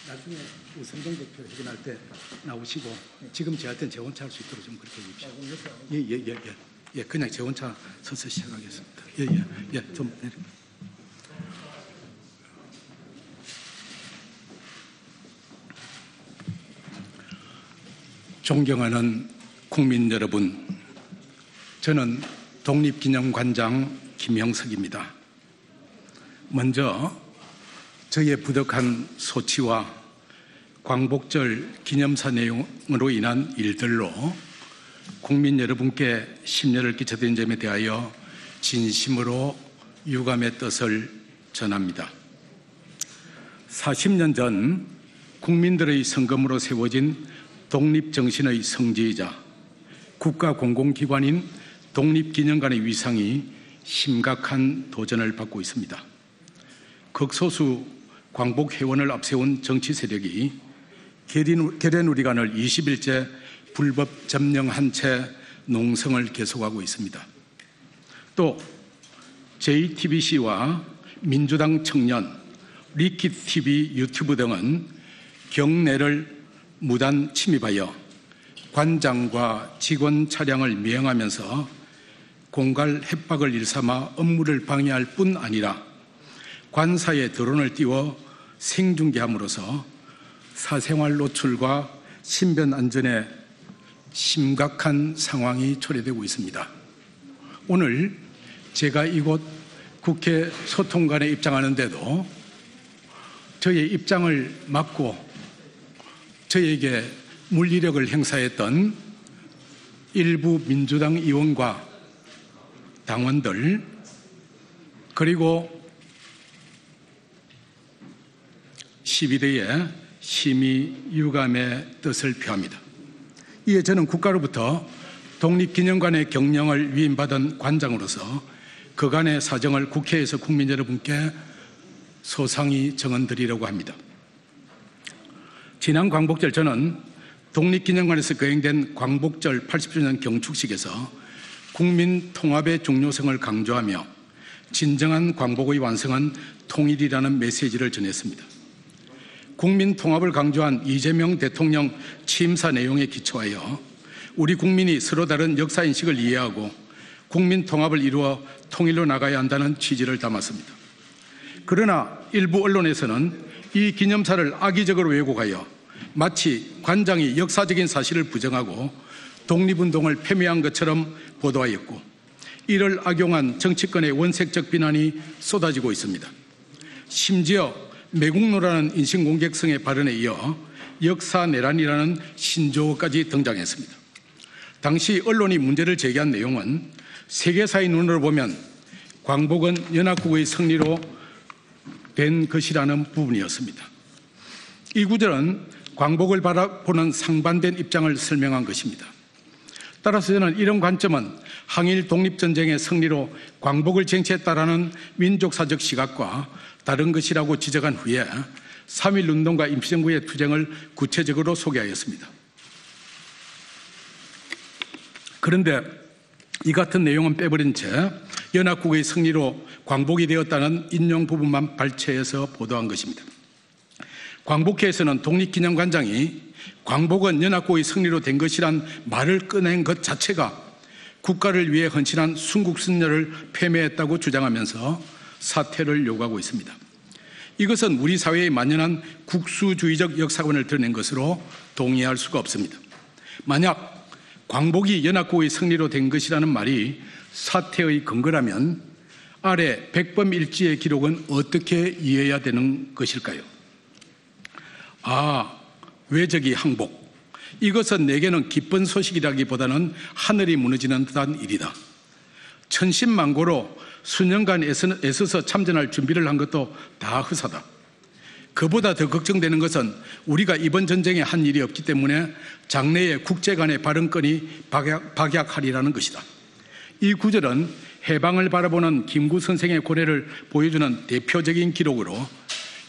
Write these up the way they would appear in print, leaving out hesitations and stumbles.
나중에 우선동 대표 회견할 때 나오시고 지금 저한테는 제 혼자 할 수 있도록 좀 그렇게 해주십시오. 예, 그냥 제 혼자 서서 시작하겠습니다. 좀 내려. 존경하는 국민 여러분, 저는 독립기념관장 김형석입니다. 먼저 저의 부득한 소치와 광복절 기념사 내용으로 인한 일들로 국민 여러분께 심려를 끼쳐드린 점에 대하여 진심으로 유감의 뜻을 전합니다. 40년 전 국민들의 성금으로 세워진 독립정신의 성지이자 국가공공기관인 독립기념관의 위상이 심각한 도전을 받고 있습니다. 극소수 광복회원을 앞세운 정치 세력이 계련우리관을 20일째 불법 점령한 채 농성을 계속하고 있습니다. 또 JTBC와 민주당 청년, 리킷TV 유튜브 등은 경내를 무단 침입하여 관장과 직원 차량을 미행하면서 공갈 협박을 일삼아 업무를 방해할 뿐 아니라 관사에 드론을 띄워 생중계함으로써 사생활 노출과 신변 안전에 심각한 상황이 초래되고 있습니다. 오늘 제가 이곳 국회 소통관에 입장하는데도 저의 입장을 막고 저에게 물리력을 행사했던 일부 민주당 의원과 당원들 그리고 시위대에 심히 유감의 뜻을 표합니다. 이에 저는 국가로부터 독립기념관의 경영을 위임받은 관장으로서 그간의 사정을 국회에서 국민 여러분께 소상히 정언드리려고 합니다. 지난 광복절 저는 독립기념관에서 거행된 광복절 80주년 경축식에서 국민 통합의 중요성을 강조하며 진정한 광복의 완성은 통일이라는 메시지를 전했습니다. 국민 통합을 강조한 이재명 대통령 취임사 내용에 기초하여 우리 국민이 서로 다른 역사인식을 이해하고 국민 통합을 이루어 통일로 나가야 한다는 취지를 담았습니다. 그러나 일부 언론에서는 이 기념사를 악의적으로 왜곡하여 마치 관장이 역사적인 사실을 부정하고 독립운동을 폄훼한 것처럼 보도하였고 이를 악용한 정치권의 원색적 비난이 쏟아지고 있습니다. 심지어 매국노라는 인신공격성의 발언에 이어 역사내란이라는 신조어까지 등장했습니다. 당시 언론이 문제를 제기한 내용은 세계사의 눈으로 보면 광복은 연합국의 승리로 된 것이라는 부분이었습니다. 이 구절은 광복을 바라보는 상반된 입장을 설명한 것입니다. 따라서 저는 이런 관점은 항일 독립전쟁의 승리로 광복을 쟁취했다라는 민족사적 시각과 다른 것이라고 지적한 후에 3.1운동과 임시정부의 투쟁을 구체적으로 소개하였습니다. 그런데 이 같은 내용은 빼버린 채 연합국의 승리로 광복이 되었다는 인용 부분만 발췌해서 보도한 것입니다. 광복회에서는 독립기념관장이 광복은 연합국의 승리로 된 것이란 말을 꺼낸 것 자체가 국가를 위해 헌신한 순국선열을 폄훼했다고 주장하면서 사퇴를 요구하고 있습니다. 이것은 우리 사회에 만연한 국수주의적 역사관을 드러낸 것으로 동의할 수가 없습니다. 만약 광복이 연합국의 승리로 된 것이라는 말이 사퇴의 근거라면 아래 백범일지의 기록은 어떻게 이해해야 되는 것일까요? 외적이 항복. 이것은 내게는 기쁜 소식이라기보다는 하늘이 무너지는 듯한 일이다. 천신만고로 수년간 애써서 참전할 준비를 한 것도 다 허사다. 그보다 더 걱정되는 것은 우리가 이번 전쟁에 한 일이 없기 때문에 장래에 국제 간의 발언권이 박약하리라는 것이다. 이 구절은 해방을 바라보는 김구 선생의 고뇌를 보여주는 대표적인 기록으로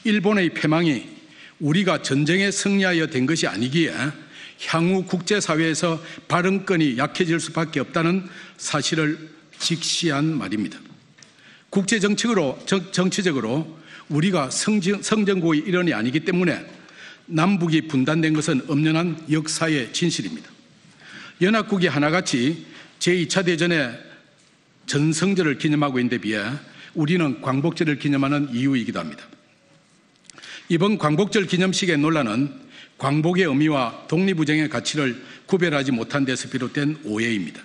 일본의 패망이 우리가 전쟁에 승리하여 된 것이 아니기에 향후 국제사회에서 발언권이 약해질 수밖에 없다는 사실을 직시한 말입니다. 국제정치적으로 우리가 성전국의 일원이 아니기 때문에 남북이 분단된 것은 엄연한 역사의 진실입니다. 연합국이 하나같이 제2차 대전의 전성절을 기념하고 있는 데 비해 우리는 광복절을 기념하는 이유이기도 합니다. 이번 광복절 기념식의 논란은 광복의 의미와 독립투쟁의 가치를 구별하지 못한 데서 비롯된 오해입니다.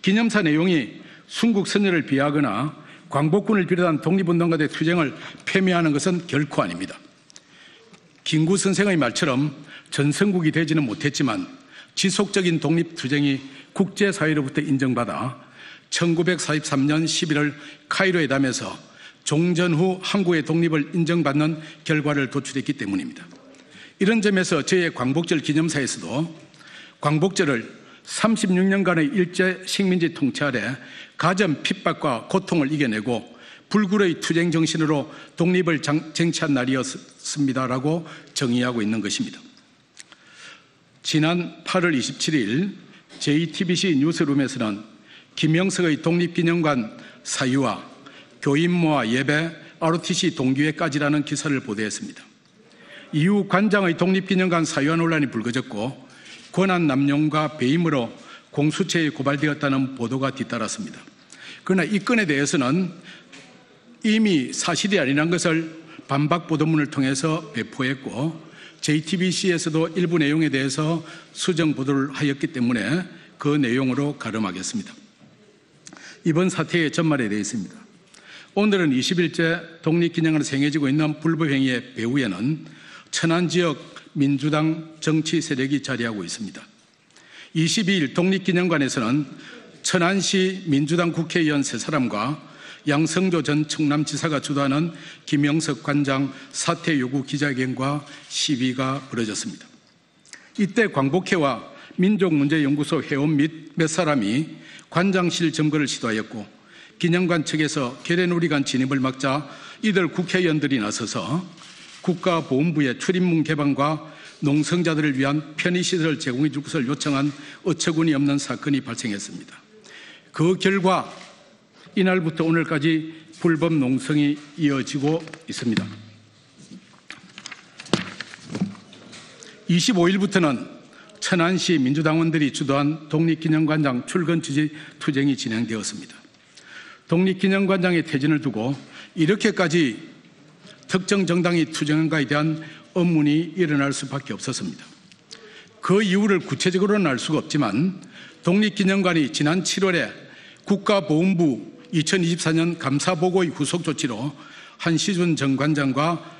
기념사 내용이 순국 선열을 비하하거나 광복군을 비롯한 독립운동가들의 투쟁을 폄훼하는 것은 결코 아닙니다. 김구 선생의 말처럼 전성국이 되지는 못했지만 지속적인 독립투쟁이 국제사회로부터 인정받아 1943년 11월 카이로 회담에서 종전 후 한국의 독립을 인정받는 결과를 도출했기 때문입니다. 이런 점에서 저희의 광복절 기념사에서도 광복절을 36년간의 일제 식민지 통치 아래 가전 핍박과 고통을 이겨내고 불굴의 투쟁 정신으로 독립을 쟁취한 날이었습니다라고 정의하고 있는 것입니다. 지난 8월 27일 JTBC 뉴스룸에서는 김영석의 독립기념관 사유와 교인모와 예배 ROTC 동기회까지라는 기사를 보도했습니다. 이후 관장의 독립기념관 사유화 논란이 불거졌고 권한 남용과 배임으로 공수처에 고발되었다는 보도가 뒤따랐습니다. 그러나 이 건에 대해서는 이미 사실이 아니라는 것을 반박 보도문을 통해서 배포했고 JTBC에서도 일부 내용에 대해서 수정 보도를 하였기 때문에 그 내용으로 가름하겠습니다. 이번 사태의 전말에 대해서입니다. 오늘은 20일째 독립기념관에서 행해지고 있는 불법행위의 배후에는 천안지역 민주당 정치 세력이 자리하고 있습니다. 22일 독립기념관에서는 천안시 민주당 국회의원 3사람과 양성조 전 충남지사가 주도하는 김영석 관장 사퇴 요구 기자회견과 시위가 벌어졌습니다. 이때 광복회와 민족문제연구소 회원 및 몇 사람이 관장실 점거를 시도하였고 기념관 측에서 계례놀이관 진입을 막자 이들 국회의원들이 나서서 국가보훈부의 출입문 개방과 농성자들을 위한 편의시설을 제공해 줄 것을 요청한 어처구니 없는 사건이 발생했습니다. 그 결과 이날부터 오늘까지 불법 농성이 이어지고 있습니다. 25일부터는 천안시 민주당원들이 주도한 독립기념관장 출근 지지 투쟁이 진행되었습니다. 독립기념관장의 퇴진을 두고 이렇게까지 특정 정당이 투쟁한가에 대한 의문이 일어날 수밖에 없었습니다. 그 이유를 구체적으로는 알 수가 없지만 독립기념관이 지난 7월에 국가보훈부 2024년 감사보고의 후속 조치로 한시준 전 관장과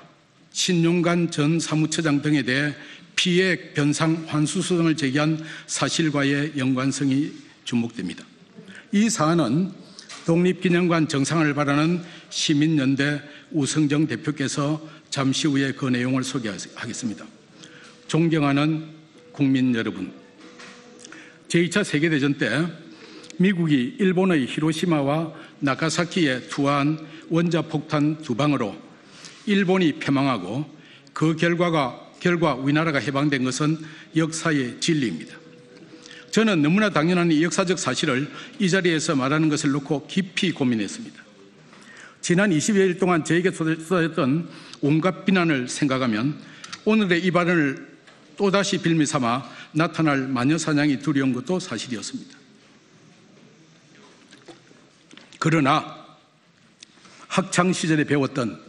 신용관 전 사무처장 등에 대해 피해 변상 환수 소송을 제기한 사실과의 연관성이 주목됩니다. 이 사안은 독립기념관 정상화를 바라는 시민연대 우성정 대표께서 잠시 후에 그 내용을 소개하겠습니다. 존경하는 국민 여러분, 제2차 세계대전 때 미국이 일본의 히로시마와 나가사키에 투하한 원자폭탄 2방으로 일본이 패망하고 그 결과 우리나라가 해방된 것은 역사의 진리입니다. 저는 너무나 당연한 이 역사적 사실을 이 자리에서 말하는 것을 놓고 깊이 고민했습니다. 지난 20여일 동안 저에게 쏟아졌던 온갖 비난을 생각하면 오늘의 이 발언을 또다시 빌미 삼아 나타날 마녀사냥이 두려운 것도 사실이었습니다. 그러나 학창시절에 배웠던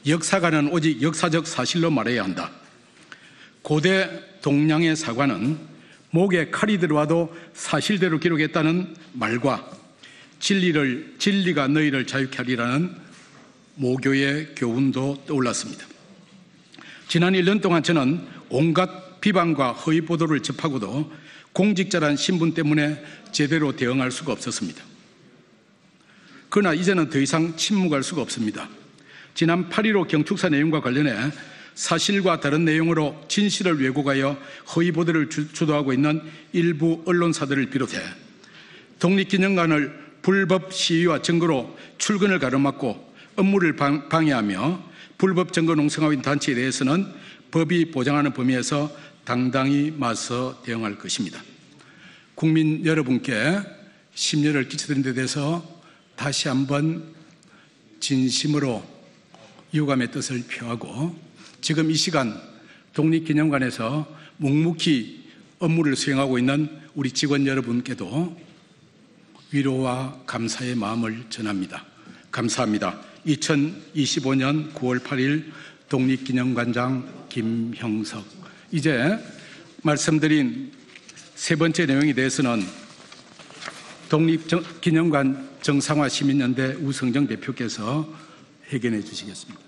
역사가는 오직 역사적 사실로 말해야 한다. 고대 동량의 사관은 목에 칼이 들어와도 사실대로 기록했다는 말과 진리가 너희를 자유케 하리라는 모교의 교훈도 떠올랐습니다. 지난 1년 동안 저는 온갖 비방과 허위 보도를 접하고도 공직자란 신분 때문에 제대로 대응할 수가 없었습니다. 그러나 이제는 더 이상 침묵할 수가 없습니다. 지난 8.15 경축사 내용과 관련해 사실과 다른 내용으로 진실을 왜곡하여 허위 보도를 주도하고 있는 일부 언론사들을 비롯해 독립기념관을 불법 시위와 증거로 출근을 가로막고 업무를 방해하며 불법 증거 농성하고 있는 단체에 대해서는 법이 보장하는 범위에서 당당히 맞서 대응할 것입니다. 국민 여러분께 심려를 끼쳐드린 데 대해서 다시 한번 진심으로 유감의 뜻을 표하고 지금 이 시간 독립기념관에서 묵묵히 업무를 수행하고 있는 우리 직원 여러분께도 위로와 감사의 마음을 전합니다. 감사합니다. 2025년 9월 8일 독립기념관장 김형석. 이제 말씀드린 세 번째 내용에 대해서는 독립기념관 정상화 시민연대 우성정 대표께서 회견해 주시겠습니다.